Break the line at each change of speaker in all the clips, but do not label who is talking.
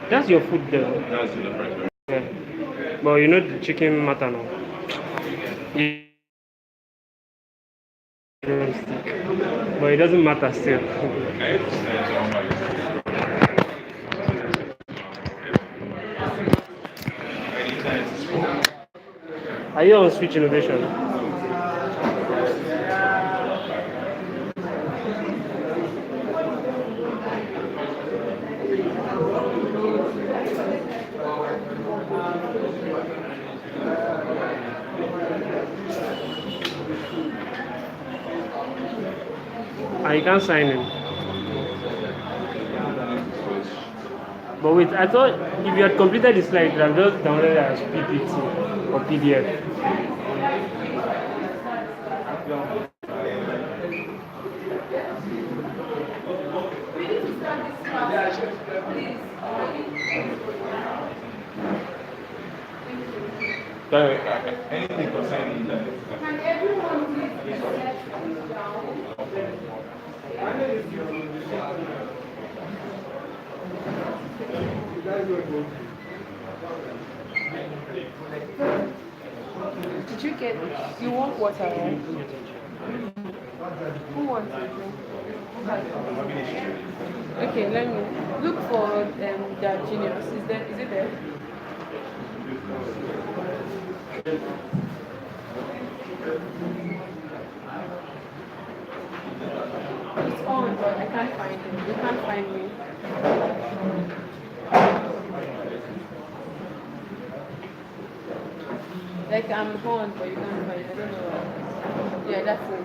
That's your food there.
That's the price.
Yeah. But you know the chicken matter now. You don't stick. But it doesn't matter still. Are you on Switch Innovation? You can't sign in. But wait, I thought if you had completed the slide, you would have just downloaded it as PPT or PDF.
Anything concerning that?
Can everyone please down? Did you get? You want water, right? Who wants it? Okay, let me look for their genius. Is it there? It's on, but I can't find him. You can't find me. Like I'm on, but you can't find. I don't know why. Yeah, that's it.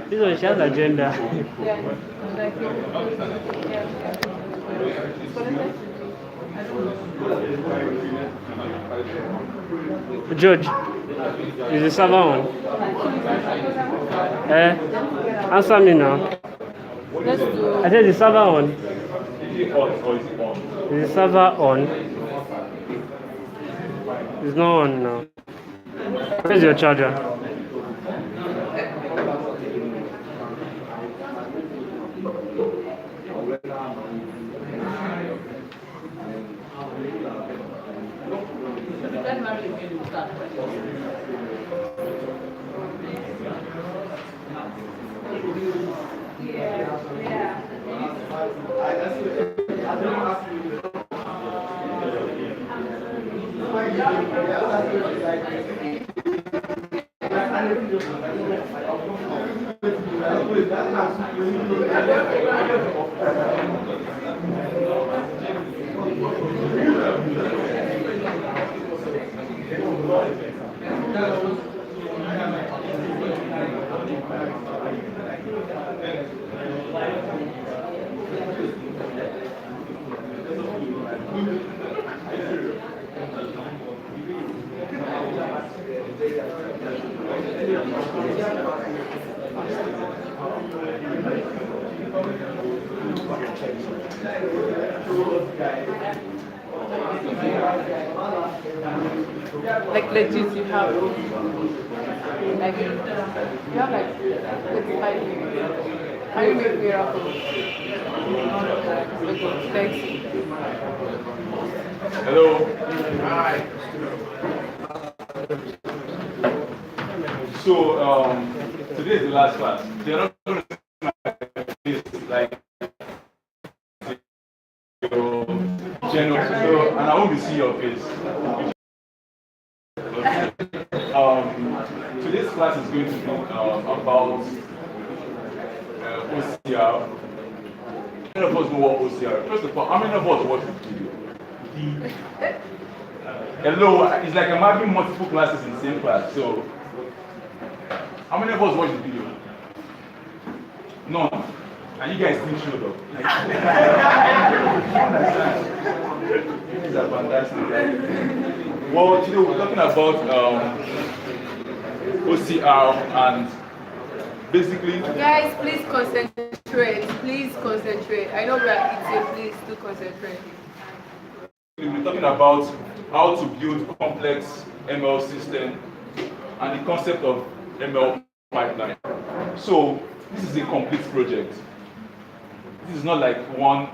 This one, she has agenda. George, is the server on? Answer me now.
Let's do.
I said the server on.
Is it on or is it on?
Is the server on? It's not on now. Where's your charger?
Like legit, you have like 45 minutes. Can you make miracles? Okay, thanks.
Hello. Hi. So today is the last class. They're not going to like your general, so, and I won't be seeing your face. Today's class is going to be about OCR. How many of us know what OCR? First of all, how many of us watch the video? Hello, it's like I'm having multiple classes in the same class. So, how many of us watch the video? None. And you guys still showed up. I understand. These are fantastic. Well, today we're talking about OCR and basically.
Guys, please concentrate. Please concentrate. I know we are eating. Please do concentrate.
We're talking about how to build complex ML system and the concept of ML pipeline. So this is a complete project. This is not like one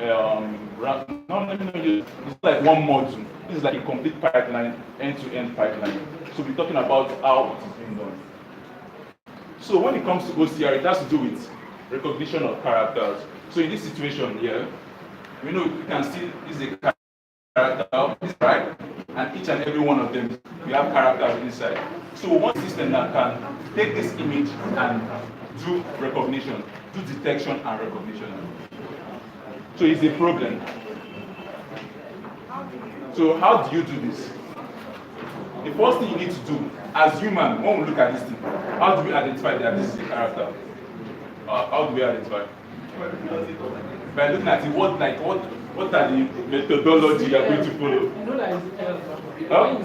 it's like one module. This is like a complete pipeline, end-to-end pipeline. So we're talking about how it is being done. So when it comes to OCR, it has to do with recognition of characters. So in this situation here, we know you can see this is a character, right? And each and every one of them, we have characters inside. So one system that can take this image and do recognition, do detection and recognition. So it's a problem. So how do you do this? The first thing you need to do, as human, when we look at this thing, how do we identify that this is a character? How do we identify? By looking at it, what are the methodology you are going to follow?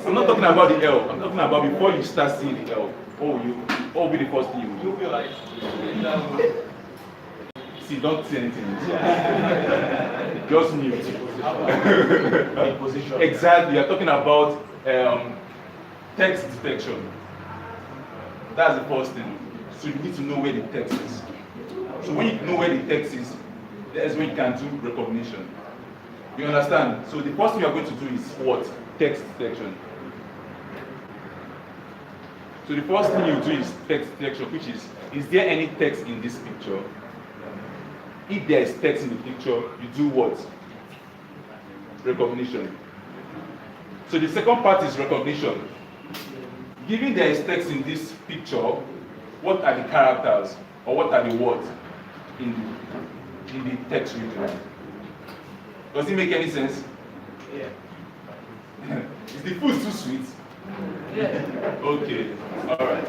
I'm not talking about the L. I'm talking about before you start seeing the L. What will be the first thing you feel like? See, don't say anything. Just mute. Exactly. You're talking about text detection. That's the first thing. So you need to know where the text is. So when you know where the text is, that's when you can do recognition. You understand? So the first thing you're going to do is what? Text detection. So the first thing you do is text detection, which is there any text in this picture? If there is text in the picture, you do what? Recognition. So the second part is recognition. Given there is text in this picture, what are the characters or what are the words in the text region? Does it make any sense?
Yeah.
Is the food too sweet?
Yeah.
Okay. All right.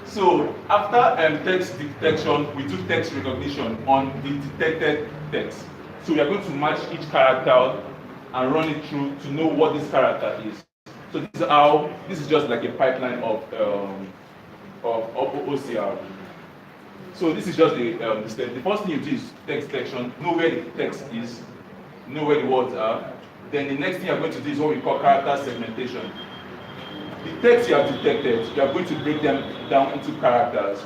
So after text detection, we do text recognition on the detected text. So we are going to match each character and run it through to know what this character is. So this is just like a pipeline of OCR. So this is just the step. The first thing you do is text detection, know where the text is, know where the words are. Then the next thing you're going to do is what we call character segmentation. The text you have detected, you are going to break them down into characters.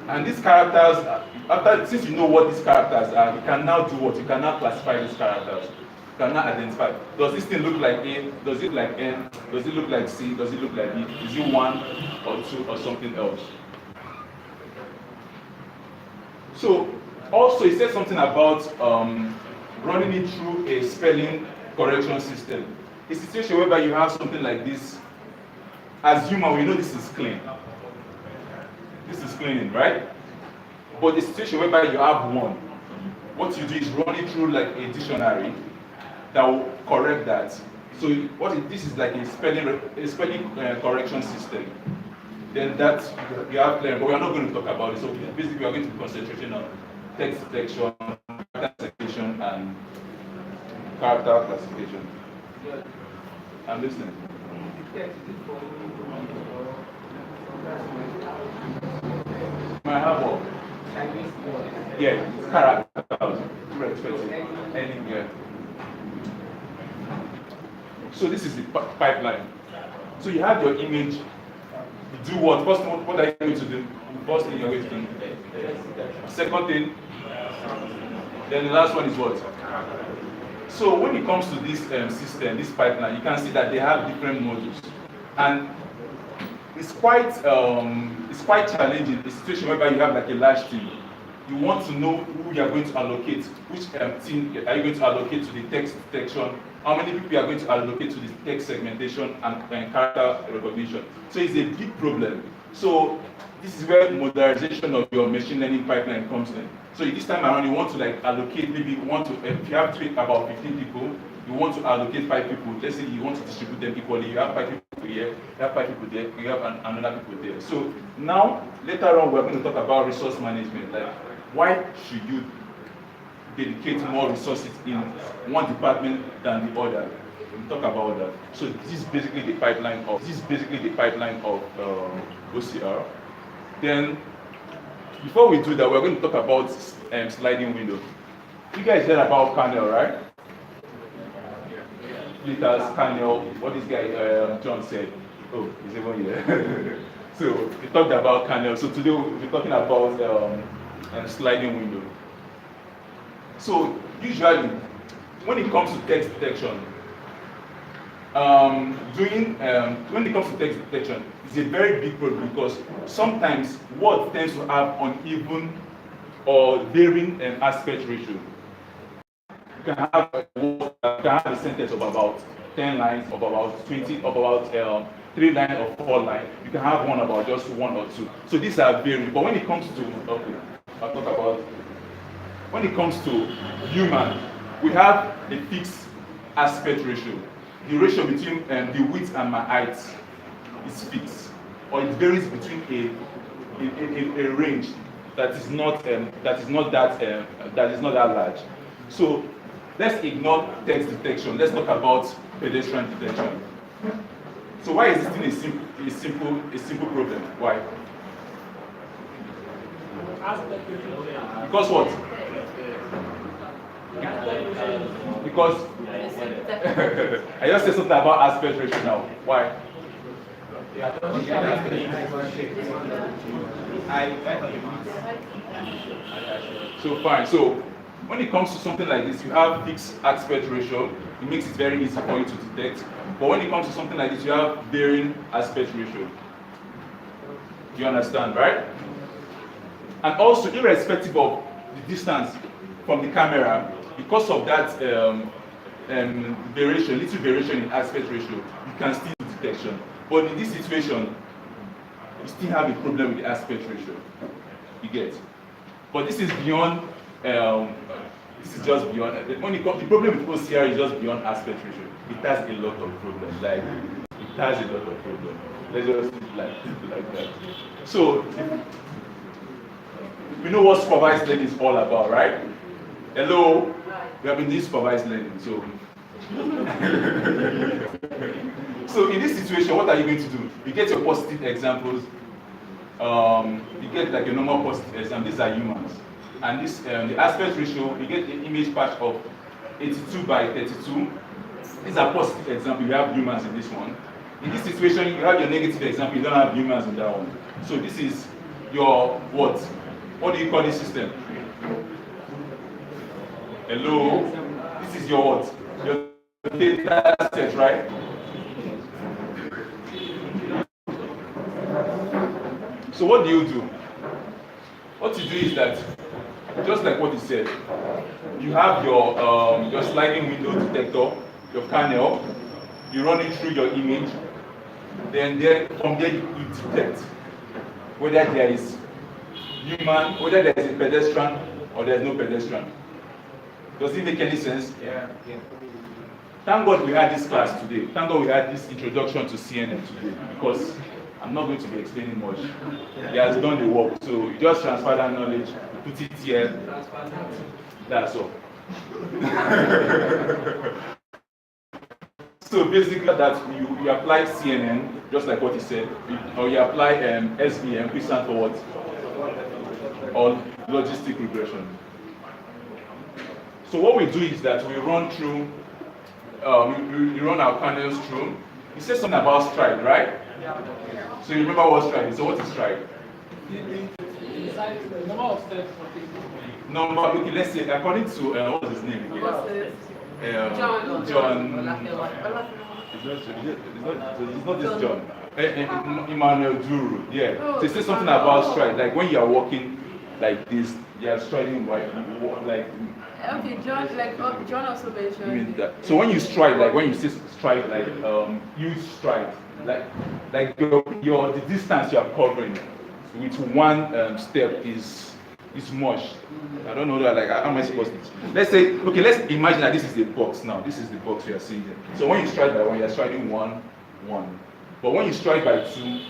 And these characters, since you know what these characters are, you can now do what? You can now classify these characters. You can now identify. Does this thing look like A? Does it look like N? Does it look like C? Does it look like B? Is it 1 or 2 or something else? So, also it says something about running it through a spelling correction system. A situation whereby you have something like this. As human, we know this is clean. This is cleaning, right? But the situation whereby you have one, what you do is run it through like a dictionary that will correct that. So this is like a spelling correction system. Then that you have clear, but we are not going to talk about it. So basically, we are going to be concentrating on text detection, character segmentation, and character classification. I'm listening. Might have what? Yeah, characters. Anywhere. So this is the pipeline. So you have your image. You do what? First, what are you going to do? First thing you're going to do. Second thing. Then the last one is what? So when it comes to this system, this pipeline, you can see that they have different modules, and it's quite challenging. The situation whereby you have like a large team, you want to know who you are going to allocate, which team are you going to allocate to the text detection how many people you are going to allocate to this text segmentation and character recognition. So it's a big problem. So this is where modernization of your machine learning pipeline comes in. So this time around, you want to like allocate, maybe you want to, if you have about 15 people, you want to allocate 5 people. Let's say you want to distribute them equally. You have 5 people here, you have 5 people there, you have another people there. So now, later on, we're going to talk about resource management. Like, why should you dedicate more resources in one department than the other? We'll talk about that. So this is basically the pipeline of OCR. Then, before we do that, we're going to talk about sliding window. You guys heard about kernel, right? Splitters, kernel, what this guy John said. Oh, he's even here. So we talked about kernel. So today we're talking about sliding window. So usually, when it comes to text detection, when it comes to text detection, it's a very big problem because sometimes word tends to have uneven or varying aspect ratio. You can have a sentence of about 10 lines, of about 20, of about 3 lines or 4 lines. You can have one about just 1 or 2. So these are varying. But when it comes to, okay, I'll talk about, when it comes to human, we have a fixed aspect ratio. The ratio between the width and my height is fixed, or it varies between a range that is not that large. So let's ignore text detection. Let's talk about pedestrian detection. So why is this thing a simple problem? Why? Because what? Because I just said something about aspect ratio now. Why? So fine. So when it comes to something like this, you have fixed aspect ratio. It makes it very easy for you to detect. But when it comes to something like this, you have varying aspect ratio. You understand, right? And also, irrespective of the distance from the camera, because of that little variation in aspect ratio, you can still do detection. But in this situation, you still have a problem with the aspect ratio. You get? But this is beyond. This is just beyond. When it comes, the problem with OCR is just beyond aspect ratio. It has a lot of problems. Like it has a lot of problems. Let's just like that. So we know what supervised learning is all about, right? Hello, we have been doing supervised learning. So in this situation, what are you going to do? You get your positive examples. You get like a normal positive example. These are humans, and this the aspect ratio. You get the image patch of 82 by 32. These are positive examples. You have humans in this one. In this situation, you have your negative example. You don't have humans in that one. So this is your what? What do you call this system? Hello? This is your what? Your data set, right? So what do? What you do is that, just like what he said, you have your sliding window detector, your kernel, you run it through your image, then from there you detect whether there is human, whether there is a pedestrian or there is no pedestrian. Does it make any sense? Yeah. Thank God we had this class today. Thank God we had this introduction to CNN today, because I'm not going to be explaining much. He has done the work, so you just transfer that knowledge, put it here. That's all. So basically, that you apply CNN, just like what he said, or you apply SVM, which stands for what? Or logistic regression. So what we do is that we run through, we run our kernels through. You said something about stride, right? Yeah. So you remember what stride is? So what is stride?
The number of steps.
Number. Okay, let's say according to what's his name again? John. It's not this John. Emmanuel Duru. Yeah. So he said something about stride, like when you are walking, like this, they are striding like
Okay, John, John also mentioned.
that. So when you stride, like when you say stride, like you stride, like the distance you are covering with one step is much. I don't know that, like how am I supposed to? Let's say, okay, let's imagine that this is the box now. This is the box we are seeing here. So when you stride by one, you are striding one. But when you stride by two,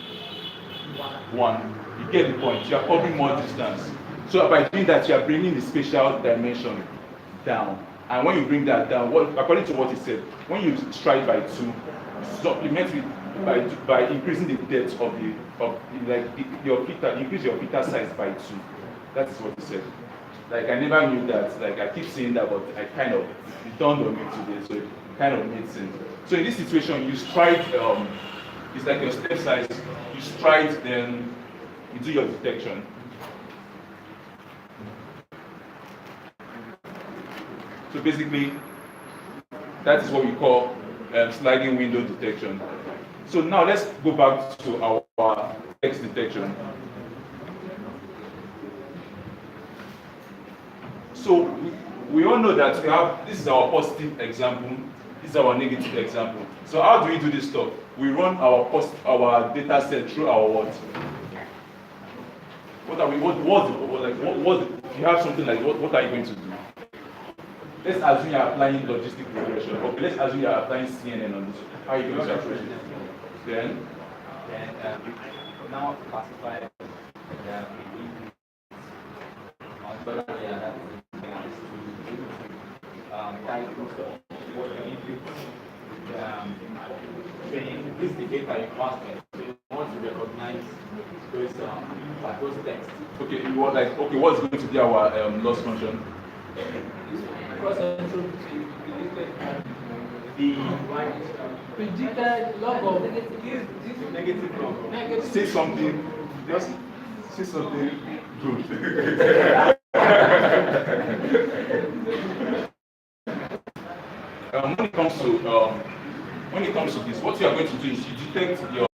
one, you get the point. You are covering more distance. So by doing that, you are bringing the spatial dimension down. And when you bring that down, according to what he said, when you stride by two, supplement it by increasing the depth of your theta, increase your theta size by two. That is what he said. Like I never knew that. Like I keep saying that, but I kind of it dawned on me today, so it kind of made sense. So in this situation, you stride. It's like your step size. You stride, then you do your detection. So basically, that is what we call sliding window detection. So now let's go back to our text detection. So we all know that we have, this is our positive example, this is our negative example. So how do we do this stuff? We run our data set through our what? What are we? What you have something like what are you going to do? Let's assume you are applying logistic regression. Okay, let's assume you are applying CNN on this. How are you going to approach it? Then
now classify this is the data you pass me. So you want to recognize those texts.
Okay, you want what's going to be our loss function?
The predicted log of this negative log.
Say something. Just say something good. When it comes to this, what you are going to do is you detect your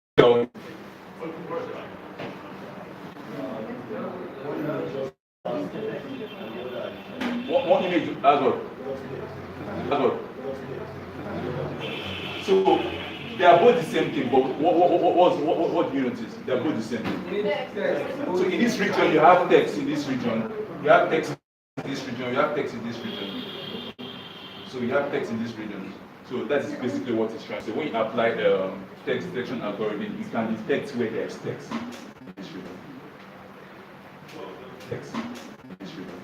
one image as well. So they are both the same thing, but what do you notice? They are both the same thing. So in this region, you have text in this region, you have text in this region, you have text in this region. So you have text in this region. So that is basically what it's trying to say. When you apply text detection algorithm, you can detect where there is text in this region. Text in this region.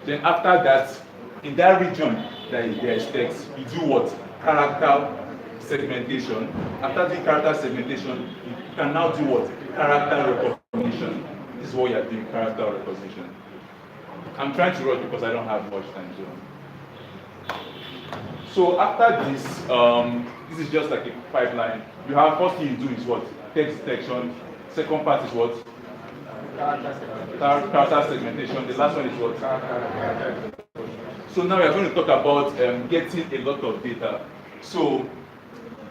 Then after that, in that region that there is text, you do what? Character segmentation. After the character segmentation, you can now do what? Character recognition. This is what you are doing, character recognition. I'm trying to rush because I don't have much time. So after this, this is just like a pipeline. You have first thing you do is what? Text detection. Second part is what? Character segmentation. The last one is what? So now we are going to talk about getting a lot of data. So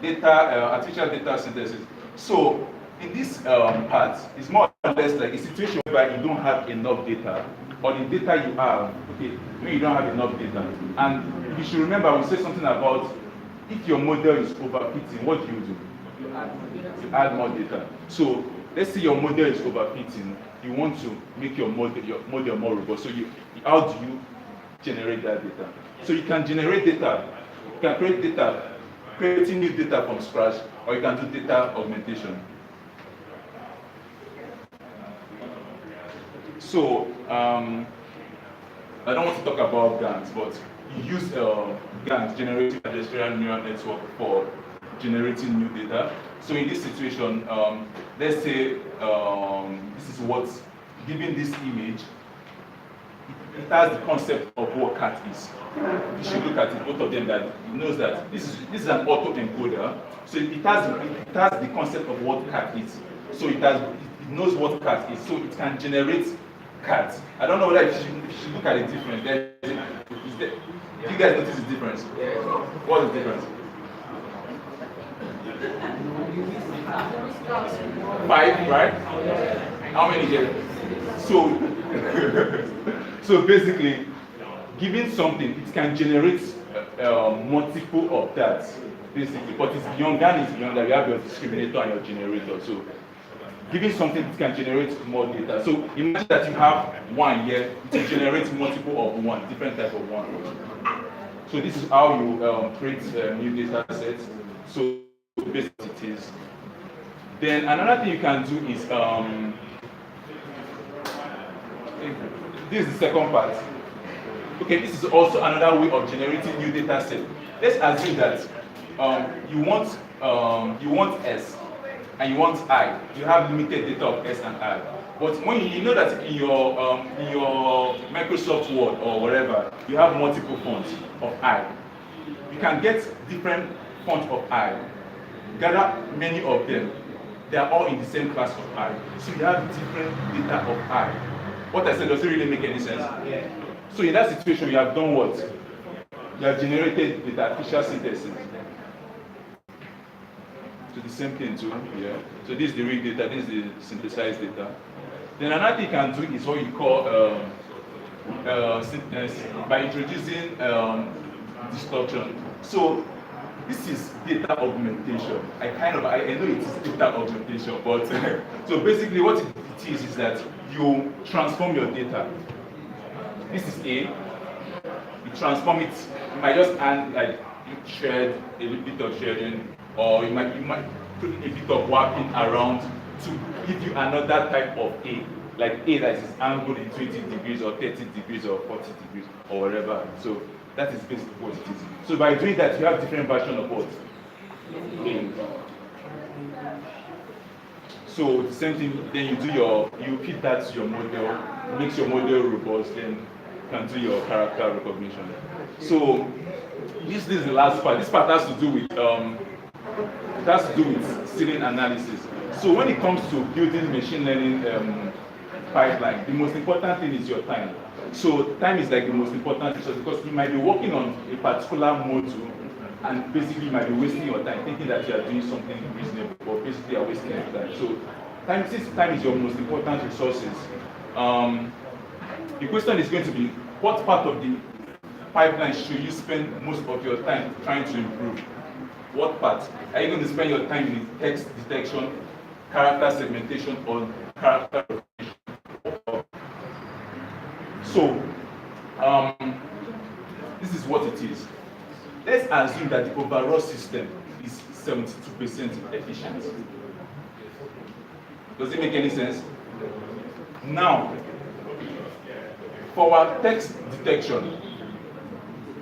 artificial data synthesis. So in this part, it's more or less like a situation where you don't have enough data, or the data you have, okay, when you don't have enough data. And you should remember, we said something about if your model is overfitting, what do? You add more data. So let's say your model is overfitting. You want to make your model more robust. So how do you generate that data? So you can generate data. You can create data, creating new data from scratch, or you can do data augmentation. So I don't want to talk about GANs, but you use GANs, generative adversarial neural network, for generating new data. So in this situation, let's say this is what's given this image. It has the concept of what cat is. You should look at it, both of them, that it knows that this is an autoencoder. So it has the concept of what cat is. So it knows what cat is. So it can generate cats. I don't know whether you should look at the difference. Do you guys notice the difference? What is the difference? 5, right? How many here? So, so basically, given something, it can generate multiple of that, basically. But it's beyond that. It's beyond that. You have your discriminator and your generator. So, giving something, it can generate more data. So, imagine that you have one here. It will generate multiple of one, different type of one. So, this is how you create new data sets. So, basically, it is. Then another thing you can do is this is the second part. Okay, this is also another way of generating new data set. Let's assume that you want S and you want I. You have limited data of S and I. But when you know that in your Microsoft Word or whatever, you have multiple fonts of I. You can get different fonts of I, gather many of them. They are all in the same class of I. So you have different data of I. What I said doesn't really make any sense.
Yeah.
So in that situation, you have done what? You have generated the artificial synthesis. So the same thing too, yeah. So this is the real data, this is the synthesized data. Then another thing you can do is what you call by introducing distortion. So this is data augmentation. I know it is data augmentation, but so basically what it is that you transform your data. This is A. You transform it. You might just add like shred, a little bit of shading, or you might put a bit of warping around to give you another type of A, like A that is angled in 20 degrees or 30 degrees or 40 degrees or whatever. So that is basically what it is. So by doing that, you have different version of what? A. So the same thing, then you feed that to your model, makes your model robust, then you can do your character recognition. So this is the last part. This part has to do with ceiling analysis. So when it comes to building machine learning pipeline, the most important thing is your time. So time is like the most important resource because you might be working on a particular module and basically you might be wasting your time thinking that you are doing something reasonable, but basically you are wasting your time. So since time is your most important resources, the question is going to be, what part of the pipeline should you spend most of your time trying to improve? What part? Are you going to spend your time in text detection, character segmentation, or character recognition? So, this is what it is. Let's assume that the overall system is 72% efficient. Does it make any sense? Now, for our text detection,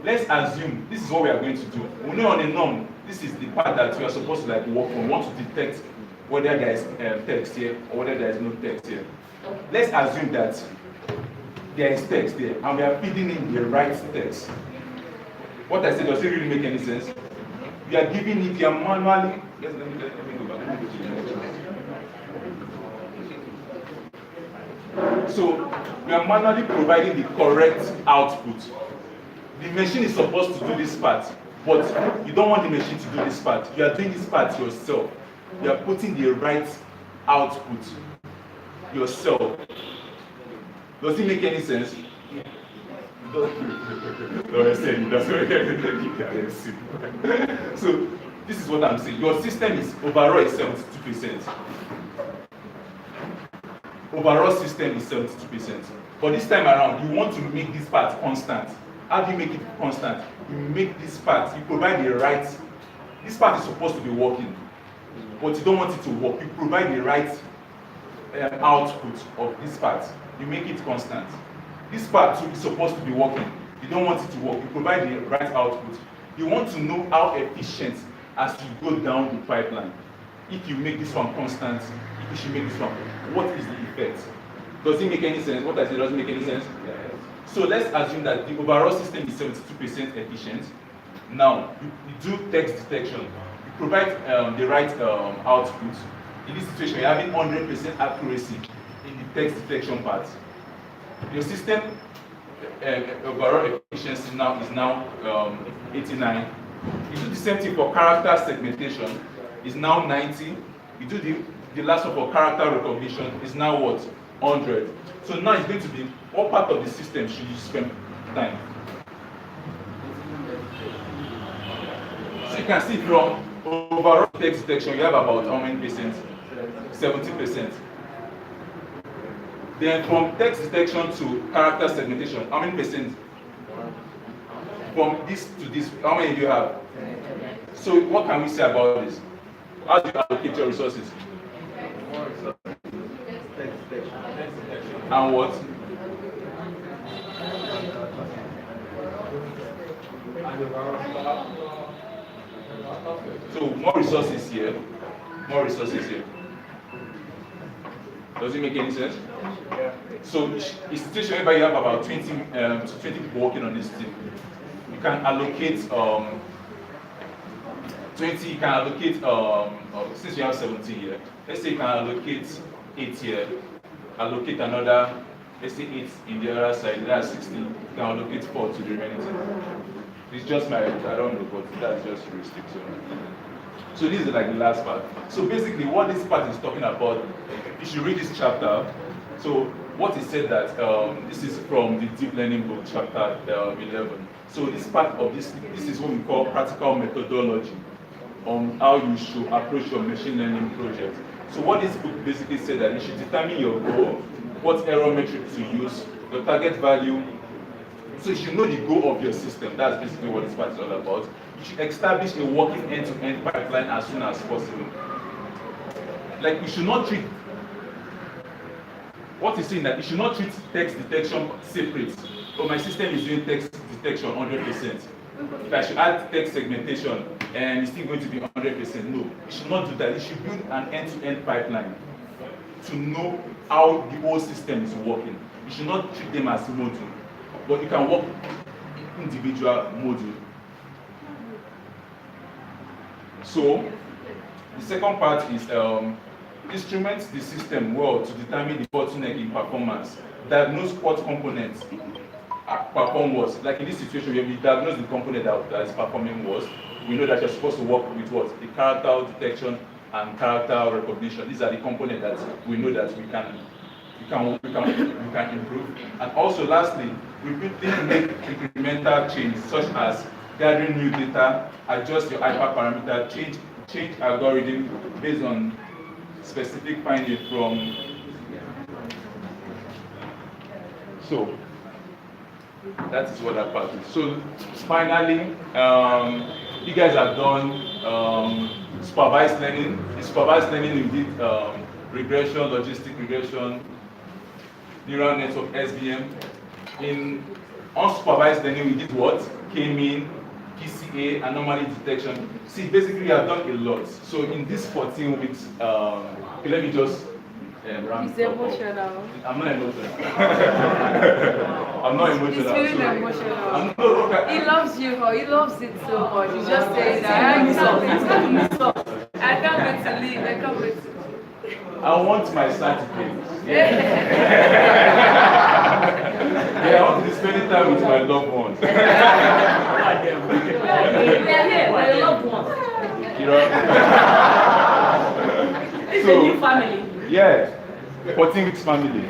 let's assume this is what we are going to do. We know on a norm, this is the part that we are supposed to like work on. We want to detect whether there is text here or whether there is no text here. Let's assume that there is text there and we are feeding in the right text. What I said, does it really make any sense? We are giving it, we are manually. Yes, let me go back. Let me go to the next one. So we are manually providing the correct output. The machine is supposed to do this part, but you don't want the machine to do this part. You are doing this part yourself. You are putting the right output yourself. Does it make any sense? No, I'm saying that's so this is what I'm saying. Your system is overall is 72%. Overall system is 72%. But this time around, you want to make this part constant. How do you make it constant? You make this part, you provide the right, this part is supposed to be working, but you don't want it to work. You provide the right output of this part. You make it constant. This part too is supposed to be working. You don't want it to work. You provide the right output. You want to know how efficient as you go down the pipeline. If you make this one constant, if you should make this one, what is the effect? Does it make any sense? What I say doesn't make any sense? Yeah. So let's assume that the overall system is 72% efficient. Now, you do text detection. You provide the right output. In this situation, you're having 100% accuracy in the text detection part. Your system overall efficiency now is 89. You do the same thing for character segmentation. It's now 90. You do the the last one for character recognition is now what? 100. So now it's going to be, what part of the system should you spend time? So you can see from overall text detection, you have about how many percent? 70%. Then from text detection to character segmentation, how many percent? From this to this, how many do you have? So what can we say about this? How do you allocate your resources? And what? So more resources here. More resources here. Does it make any sense? So a situation where you have about 20 people working on this team, you can allocate 20. You can allocate since you have 17 here. Let's say you can allocate 8 here. Allocate another. Let's say 8 in the other side. That's 16. You can allocate 4 to the remaining team. It's just my, I don't know, but that's just restriction. So this is like the last part. So basically what this part is talking about, you should read this chapter. So what is said that, this is from the deep learning book, chapter 11. So this part of this is what we call practical methodology on how you should approach your machine learning project. So what this book basically said that you should determine your goal, what error metric to use, your target value. So you should know the goal of your system. That's basically what this part is all about. You should establish a working end-to-end pipeline as soon as possible. Like you should not treat, what is saying that you should not treat text detection separate. So my system is doing text detection 100%. If I should add text segmentation and it's still going to be 100%, no. You should not do that. You should build an end-to-end pipeline to know how the whole system is working. You should not treat them as module, but you can work individual module. So the second part is instrument the system well to determine the bottleneck in performance. Diagnose what components perform worse. Like in this situation where we diagnose the component that is performing worse, we know that you're supposed to work with what? The character detection and character recognition. These are the components that we know that we can improve. And also lastly, repeatedly make incremental change such as gathering new data, adjust your hyperparameter, change algorithm based on specific finding from. So that is what that part is. So finally, you guys have done supervised learning. In supervised learning, we did regression, logistic regression, neural network, SVM. In unsupervised learning, we did what? K-mean, PCA, anomaly detection. See, basically, we have done a lot. So in this 14 weeks, okay, let me just
He's emotional.
I'm not emotional. I'm not emotional.
He's feeling emotional.
I'm not, okay.
He loves you, or he loves it so much. He's just saying that I can't wait to leave. I can't wait to.
I want my certificate. Yeah, I want to be spending time with my loved ones.
We are here, we're your loved ones.
You know?
It's a new family.
Yeah, 14 weeks family.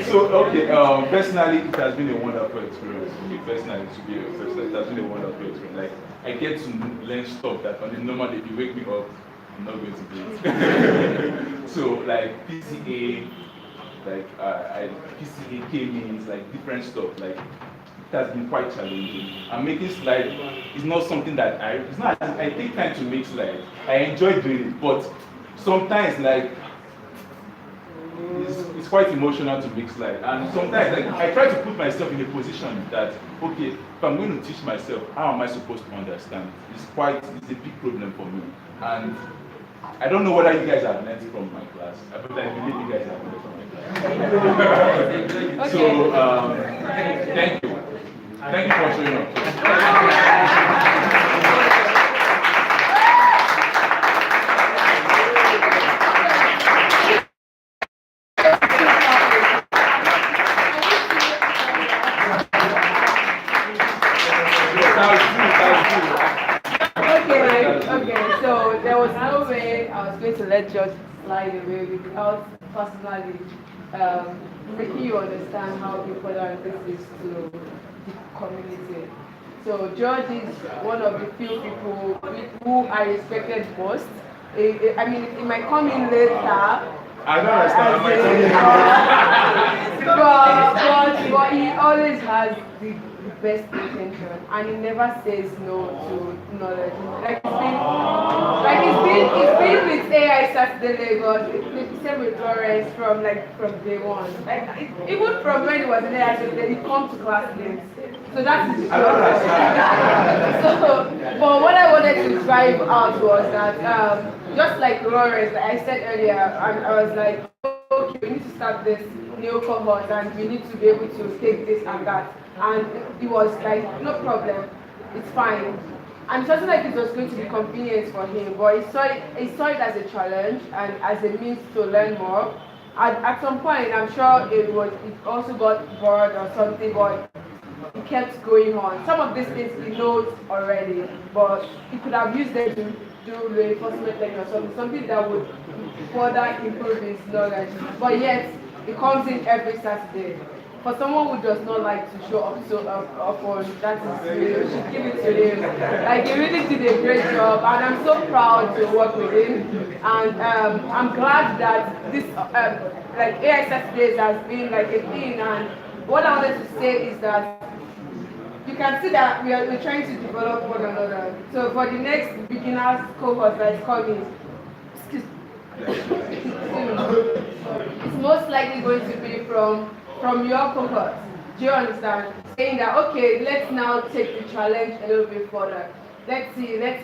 So, okay, personally, it has been a wonderful experience. Personally, it has been a wonderful experience. Like, I get to learn stuff that on the normal day, if you wake me up, I'm not going to do it. So, like, PCA, like, PCA K-means, like, different stuff. Like, it has been quite challenging. And making slides is not something that I take time to make slides. I enjoy doing it, but sometimes, like, it's quite emotional to make slides. And sometimes, like, I try to put myself in a position that, okay, if I'm going to teach myself, how am I supposed to understand? It's a big problem for me. And I don't know whether you guys have learned from my class, but I believe you guys have learned from my class. Okay. So, thank you. Thank you for showing up.
Okay, so there was no way I was going slide away without personally making you understand how important this is to the community. So George is one of the few people who I respected most. I mean, it might come in later.
I don't understand. Am I
But he always has the best intention, and he never says no to knowledge. It's been with AI Saturday Lagos. It's the same with Florence from day one. Even from when he was in AI Saturday, he come to class late. So that's his job. So, but what I wanted to drive out was that just like Lawrence, like I said earlier, I was like, okay, we need to start this new cohort and we need to be able to take this and that. And it was like, no problem, it's fine. And it wasn't like it was going to be convenient for him, but he saw it as a challenge and as a means to learn more. At some point, I'm sure it also got bored or something, but he kept going on. Some of these things he knows already, but he could have used them to do reinforcement learning or something that would further improve his knowledge. But yet, he comes in every Saturday. For someone who does not like to show up so often, that is really, we should give it to him. Like, he really did a great job, and I'm so proud to work with him. And I'm glad that this, like AI Saturdays has been like a thing. And what I wanted to say is that you can see that we're trying to develop one another. So for the next beginners cohort that is coming, it's most likely going to be from your cohort. Do you understand? Saying that, okay, let's now take the challenge a little bit further. Let's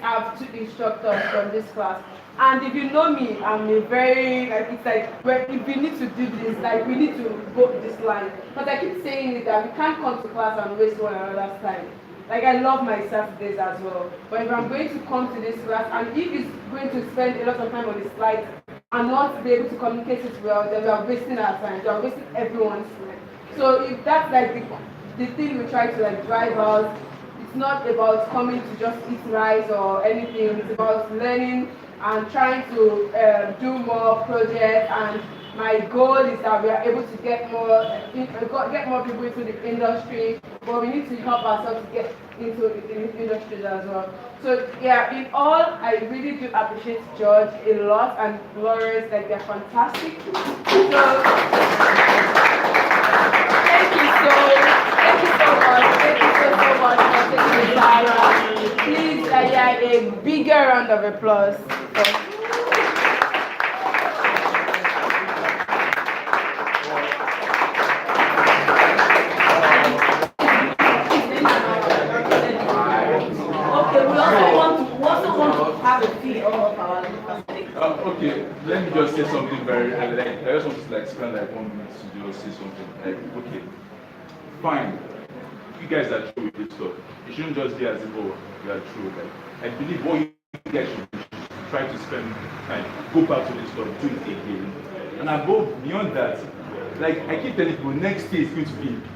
have 2 instructors from this class. And if you know me, I'm a very, it's like, well, if we need to do this, like, we need to go this line. But I keep saying it that we can't come to class and waste one another's time. Like, I love my Saturdays as well. But if I'm going to come to this class, and if it's going to spend a lot of time on the slides and not be able to communicate it well, then we are wasting our time. We are wasting everyone's time. So if that's like the thing we try to like drive out, it's not about coming to just eat rice or anything. It's about learning and trying to do more projects. And my goal is that we are able to get more people into the industry, but we need to help ourselves to get into the industries as well. So yeah, in all, I really do appreciate George a lot and Lawrence, like they're fantastic. So thank you so much for taking the time. Please, a bigger round of applause.
Okay, let me just say something very I just want to like spend like 1 minute to just say something. Like, okay, fine. You guys are true with this stuff. You shouldn't just be as if you are true. Like, I believe what you guys should do is try to spend time, go back to this stuff, do it again. And above beyond that, like I keep telling people, next year is going to be in PA.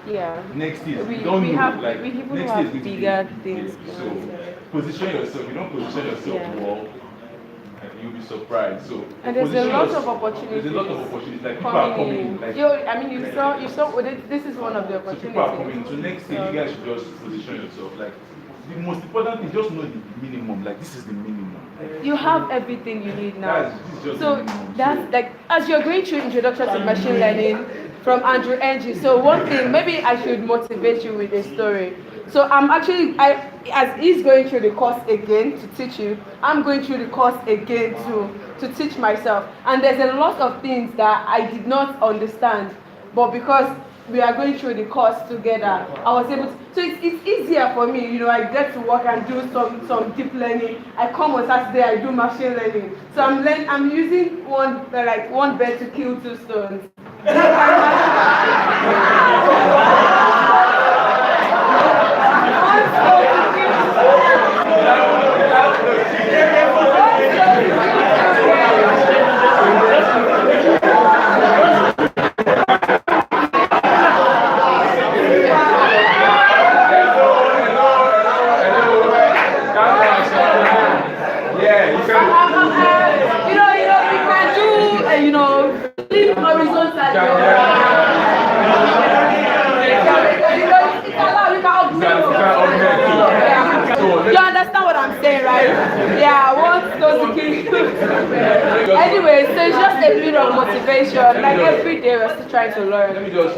Yeah.
Next year,
we
don't know.
have
Like
we even
next
have
year is going
bigger
to be in
things.
PA. So position yourself. You don't position yourself well, you'll be surprised. So
and there's a lot of
yourself.
opportunities.
There's a lot of opportunities. Like people are coming in. Like,
you saw. This is one of the
so
opportunities.
people are coming. So next year, you guys should just position yourself. Like the most important thing, just know the minimum. Like this is the minimum.
You have everything you need now.
This is just
So
the minimum.
that's like as you're going through introduction to machine learning from Andrew Ng. So one thing, maybe I should motivate you with a story. So I'm actually, as he's going through the course again to teach you, I'm going through the course again to teach myself. And there's a lot of things that I did not understand, but because we are going through the course together, I was able to, so it's easier for me, I get to work and do some deep learning. I come on Saturday, I do machine learning. So I'm using one bird to kill 2 stones. live horizontally. It's allowed, you can You understand what I'm saying, right? Yeah, once those kids. Anyway, so it's just a bit of motivation. Like every day we're still trying to learn.
Let me just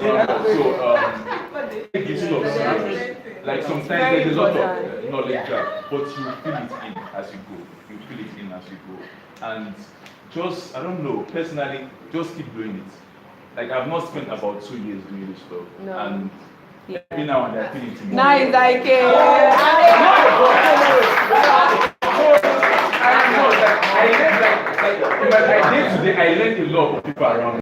take this stuff serious. Like sometimes there's a lot of knowledge gap, but you feel it in as you go. You feel it in as you go. And just, I don't know, personally, just keep doing it. Like I've not spent about 2 years doing this stuff.
No.
And every now and then I feel it in.
Now it's like
I learned a lot of people around me.